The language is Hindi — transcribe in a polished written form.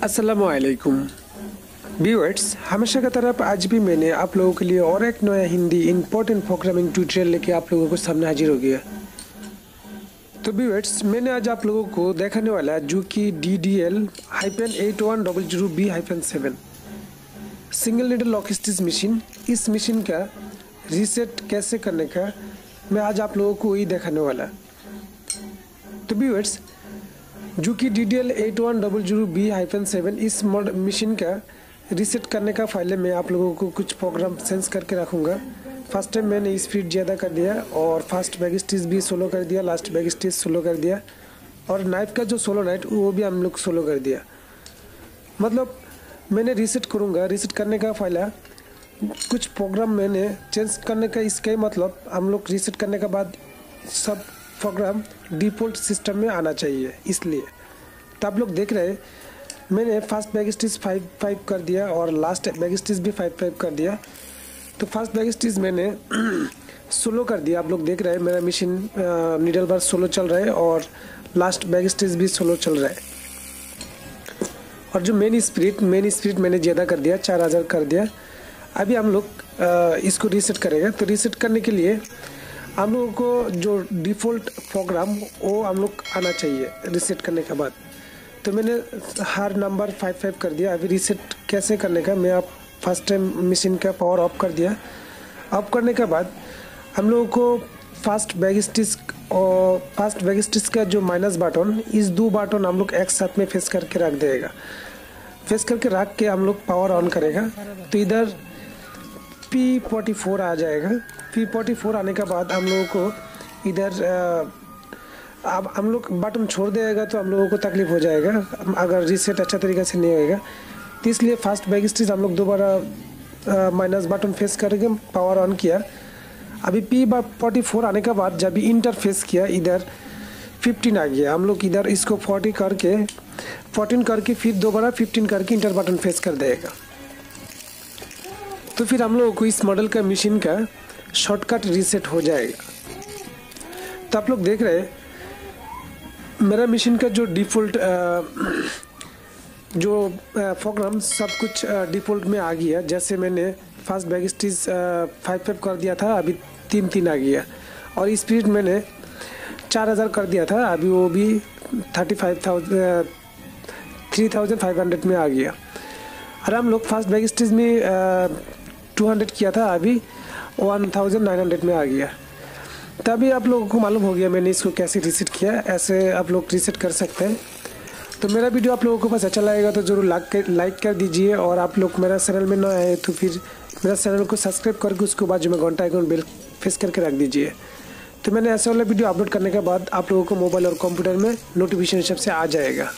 अस्सलामुअलैकुम व्यूअर्स, हमेशा की तरफ आज भी मैंने आप लोगों के लिए और एक नया हिंदी इम्पोर्टेंट प्रोग्रामिंग ट्यूटोरियल लेके आप लोगों को सामने हाजिर हो गया। तो व्यूअर्स, मैंने आज आप लोगों को दिखाने वाला जुकी ddl-8100b-7 single needle lock stitch machine. इस मशीन का रीसेट कैसे करने का मैं आज आप लोगों को वही दिखाने वाला। तो व्यूअर्स, जुकी ddl-8100b-7 इस मशीन का रीसेट करने का फाइल में आप लोगों को कुछ प्रोग्राम सेंस करके रखूँगा। फर्स्ट टाइम मैंने स्पीड ज़्यादा कर दिया और फर्स्ट बैक स्टिच भी सोलो कर दिया, लास्ट बैक स्टिच सोलो कर दिया और नाइफ का जो सोलो नाइट वो भी हम लोग सोलो कर दिया। मतलब मैंने रीसेट करूँगा, रीसेट करने का फाइल कुछ प्रोग्राम मैंने चेंज करने का। इसका ही मतलब हम लोग रीसेट करने के बाद सब प्रोग्राम डिफ़ॉल्ट सिस्टम में आना चाहिए, इसलिए। तो आप लोग देख रहे हैं मैंने फर्स्ट बैक स्टिच 5 कर दिया और लास्ट बैक स्टिच भी 5 कर दिया। तो फर्स्ट बैक स्टिच मैंने सोलो कर दिया। आप लोग देख रहे हैं मेरा मशीन नीडल बार सोलो चल रहा है और लास्ट बैक स्टिच भी सोलो चल रहा है। और जो मेन स्पीड मैंने ज़्यादा कर दिया, 4000 कर दिया। अभी हम लोग इसको रीसेट करेंगे। तो रीसेट करने के लिए हम लोगों को जो डिफ़ॉल्ट प्रोग्राम वो हम लोग आना चाहिए रीसेट करने के बाद। तो मैंने हर नंबर 5 कर दिया। अभी रीसेट कैसे करने का मैं आप फर्स्ट टाइम मशीन का पावर ऑफ कर दिया। ऑफ करने के बाद हम लोगों को फर्स्ट बैक स्टिच और फर्स्ट बैक स्टिच का जो माइनस बटन, इस दो बटन हम लोग एक साथ में फेस करके रख देगा। फेस करके रख के हम लोग पावर ऑन करेगा तो इधर P44 आ जाएगा। P44 आने के बाद हम लोगों को इधर अब हम लोग बटन छोड़ देगा तो हम लोगों को तकलीफ हो जाएगा अगर रीसेट अच्छा तरीके से नहीं होएगा। तो इसलिए फर्स्ट बैक स्टिच हम लोग दोबारा माइनस बटन फेस करके पावर ऑन किया। अभी P44 आने के बाद जब इंटरफेस किया इधर 15 आ गया। हम लोग इधर इसको 14 करके फिर दोबारा 15 करके इंटर बटन फेस कर देगा। तो फिर हम लोगों को इस मॉडल का मशीन का शॉर्टकट रीसेट हो जाएगा। तो आप लोग देख रहे हैं मेरा मशीन का जो डिफ़ॉल्ट जो प्रोग्राम सब कुछ डिफ़ॉल्ट में आ गया। जैसे मैंने फर्स्ट बैक स्टिच 5 कर दिया था, अभी 3 आ गया। और स्पीड मैंने 4000 कर दिया था, अभी वो भी 3500 में आ गया। और हम लोग फर्स्ट बैक स्टिच में 200 किया था, अभी 1900 में आ गया। तभी आप लोगों को मालूम हो गया मैंने इसको कैसे रीसेट किया। ऐसे आप लोग रीसेट कर सकते हैं। तो मेरा वीडियो आप लोगों को पास अच्छा लगेगा तो ज़रूर लाइक कर दीजिए। और आप लोग मेरा चैनल में नए आए तो फिर मेरा चैनल को सब्सक्राइब करके उसको बाजू में घंटा आइकन बेल प्रेस करके रख दीजिए। तो मैंने ऐसा वाला वीडियो अपलोड करने के बाद आप लोगों को मोबाइल और कंप्यूटर में नोटिफिकेशन सबसे आ जाएगा।